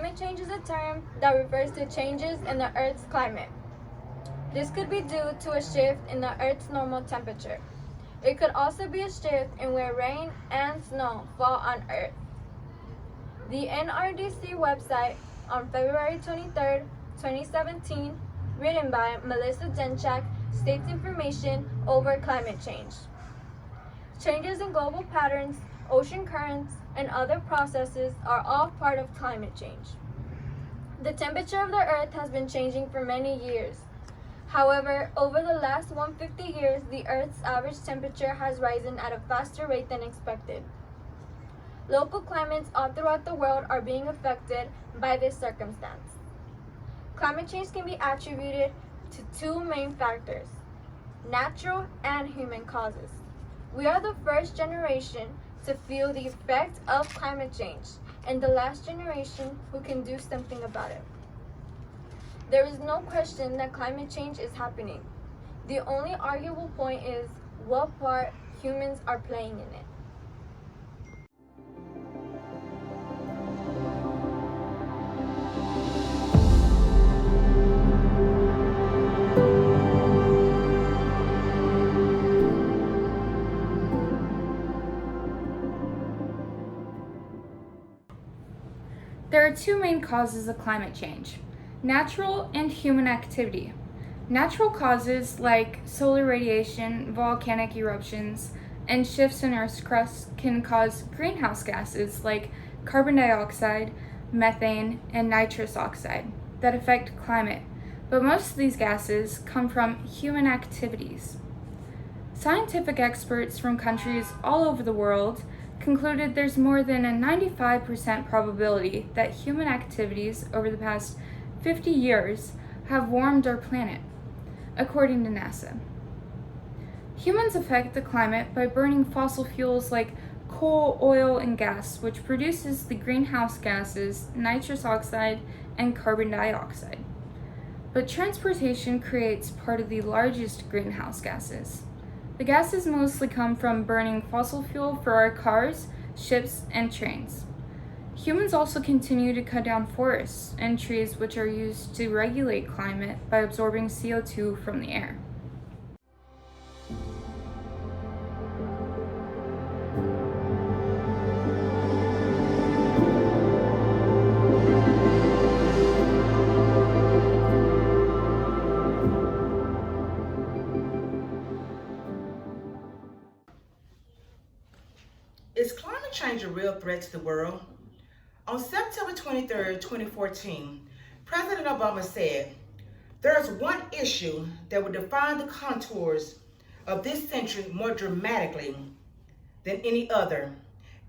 Climate change is a term that refers to changes in the Earth's climate. This could be due to a shift in the Earth's normal temperature. It could also be a shift in where rain and snow fall on Earth. The NRDC website on February 23, 2017, written by Melissa Denchak, states information over climate change. Changes in global patterns, ocean currents, and other processes are all part of climate change. The temperature of the Earth has been changing for many years. However, over the last 150 years, the Earth's average temperature has risen at a faster rate than expected. Local climates all throughout the world are being affected by this circumstance. Climate change can be attributed to two main factors: natural and human causes. We are the first generation to feel the effect of climate change, and the last generation who can do something about it. There is no question that climate change is happening. The only arguable point is what part humans are playing in it. There are two main causes of climate change: natural and human activity. Natural causes like solar radiation, volcanic eruptions, and shifts in Earth's crust can cause greenhouse gases like carbon dioxide, methane, and nitrous oxide that affect climate, but most of these gases come from human activities. Scientific experts from countries all over the world concluded there's more than a 95% probability that human activities over the past 50 years have warmed our planet, according to NASA. Humans affect the climate by burning fossil fuels like coal, oil, and gas, which produces the greenhouse gases, nitrous oxide, and carbon dioxide. But transportation creates part of the largest greenhouse gases. The gases mostly come from burning fossil fuel for our cars, ships, and trains. Humans also continue to cut down forests and trees, which are used to regulate climate by absorbing CO2 from the air. Is climate change a real threat to the world? On September 23, 2014, President Obama said, "There's one issue that will define the contours of this century more dramatically than any other,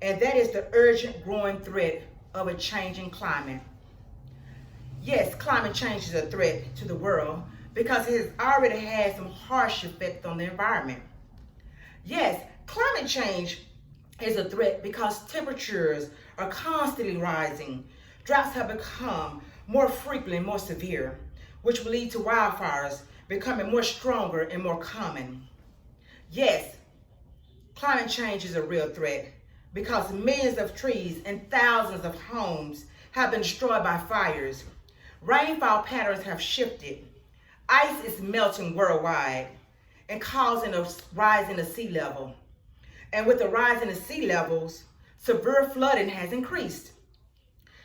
and that is the urgent growing threat of a changing climate." Yes, climate change is a threat to the world because it has already had some harsh effects on the environment. Yes, climate change is a threat because temperatures are constantly rising. Droughts have become more frequent and more severe, which will lead to wildfires becoming more stronger and more common. Yes, climate change is a real threat because millions of trees and thousands of homes have been destroyed by fires. Rainfall patterns have shifted. Ice is melting worldwide and causing a rise in the sea level. And with the rise in the sea levels, severe flooding has increased.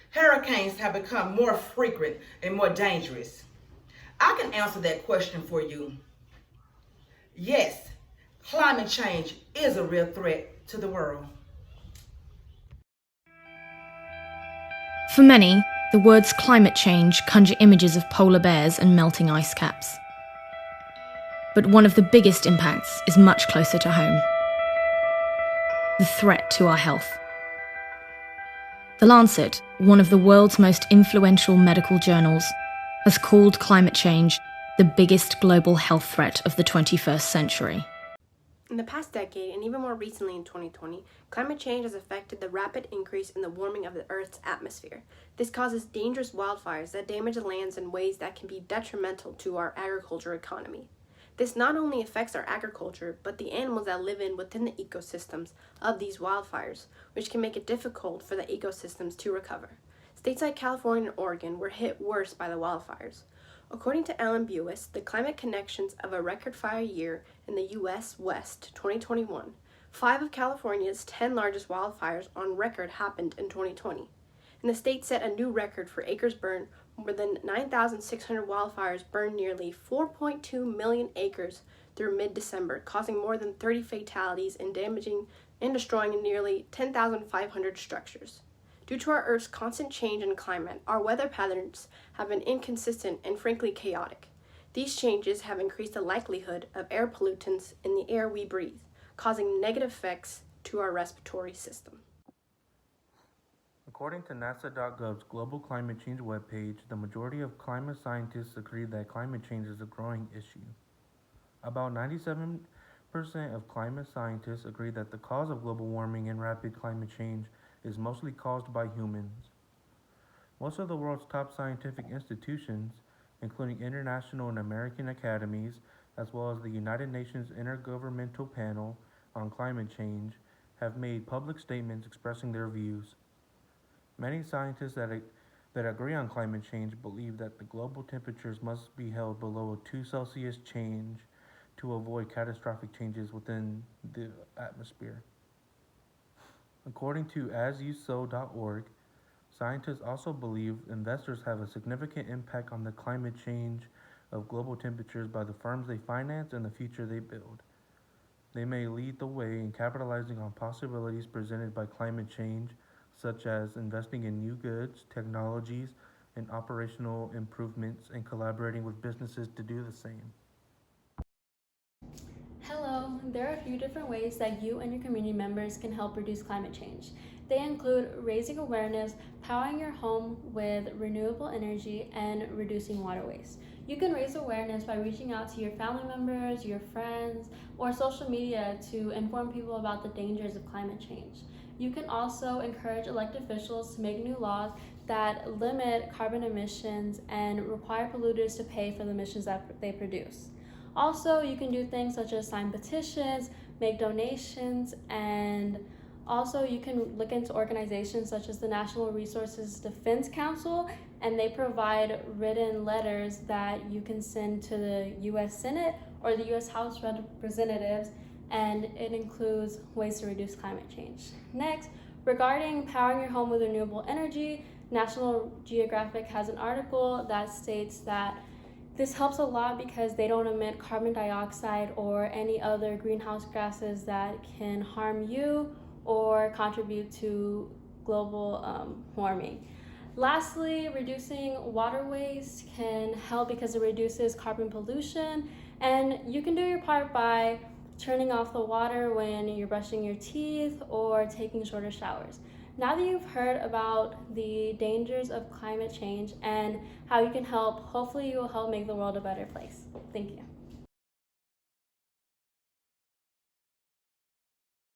Hurricanes have become more frequent and more dangerous. I can answer that question for you. Yes, climate change is a real threat to the world. For many, the words climate change conjure images of polar bears and melting ice caps. But one of the biggest impacts is much closer to home: the threat to our health. The Lancet, one of the world's most influential medical journals, has called climate change the biggest global health threat of the 21st century. In the past decade, and even more recently in 2020, climate change has affected the rapid increase in the warming of the Earth's atmosphere. This causes dangerous wildfires that damage the lands in ways that can be detrimental to our agriculture economy. This not only affects our agriculture, but the animals that live within the ecosystems of these wildfires, which can make it difficult for the ecosystems to recover. States like California and Oregon were hit worse by the wildfires. According to Alan Buis, the climate connections of a record fire year in the U.S. West 2021, 5 of California's 10 largest wildfires on record happened in 2020. And the state set a new record for acres burned. More than 9,600 wildfires burned nearly 4.2 million acres through mid-December, causing more than 30 fatalities and damaging and destroying nearly 10,500 structures. Due to our Earth's constant change in climate, our weather patterns have been inconsistent and frankly chaotic. These changes have increased the likelihood of air pollutants in the air we breathe, causing negative effects to our respiratory system. According to NASA.gov's Global Climate Change webpage, the majority of climate scientists agree that climate change is a growing issue. About 97% of climate scientists agree that the cause of global warming and rapid climate change is mostly caused by humans. Most of the world's top scientific institutions, including international and American academies, as well as the United Nations Intergovernmental Panel on Climate Change, have made public statements expressing their views. Many scientists that agree on climate change believe that the global temperatures must be held below a 2 Celsius change to avoid catastrophic changes within the atmosphere. According to asyousow.org, scientists also believe investors have a significant impact on the climate change of global temperatures by the firms they finance and the future they build. They may lead the way in capitalizing on possibilities presented by climate change, such as investing in new goods, technologies, and operational improvements, and collaborating with businesses to do the same. Hello, there are a few different ways that you and your community members can help reduce climate change. They include raising awareness, powering your home with renewable energy, and reducing water waste. You can raise awareness by reaching out to your family members, your friends, or social media to inform people about the dangers of climate change. You can also encourage elected officials to make new laws that limit carbon emissions and require polluters to pay for the emissions that they produce. Also, you can do things such as sign petitions, make donations, and also you can look into organizations such as the National Resources Defense Council, and they provide written letters that you can send to the U.S. Senate or the U.S. House of Representatives, and it includes ways to reduce climate change. Next, regarding powering your home with renewable energy, National Geographic has an article that states that this helps a lot because they don't emit carbon dioxide or any other greenhouse gases that can harm you or contribute to global warming. Lastly, reducing water waste can help because it reduces carbon pollution, and you can do your part by turning off the water when you're brushing your teeth or taking shorter showers. Now that you've heard about the dangers of climate change and how you can help, hopefully you will help make the world a better place. Thank you.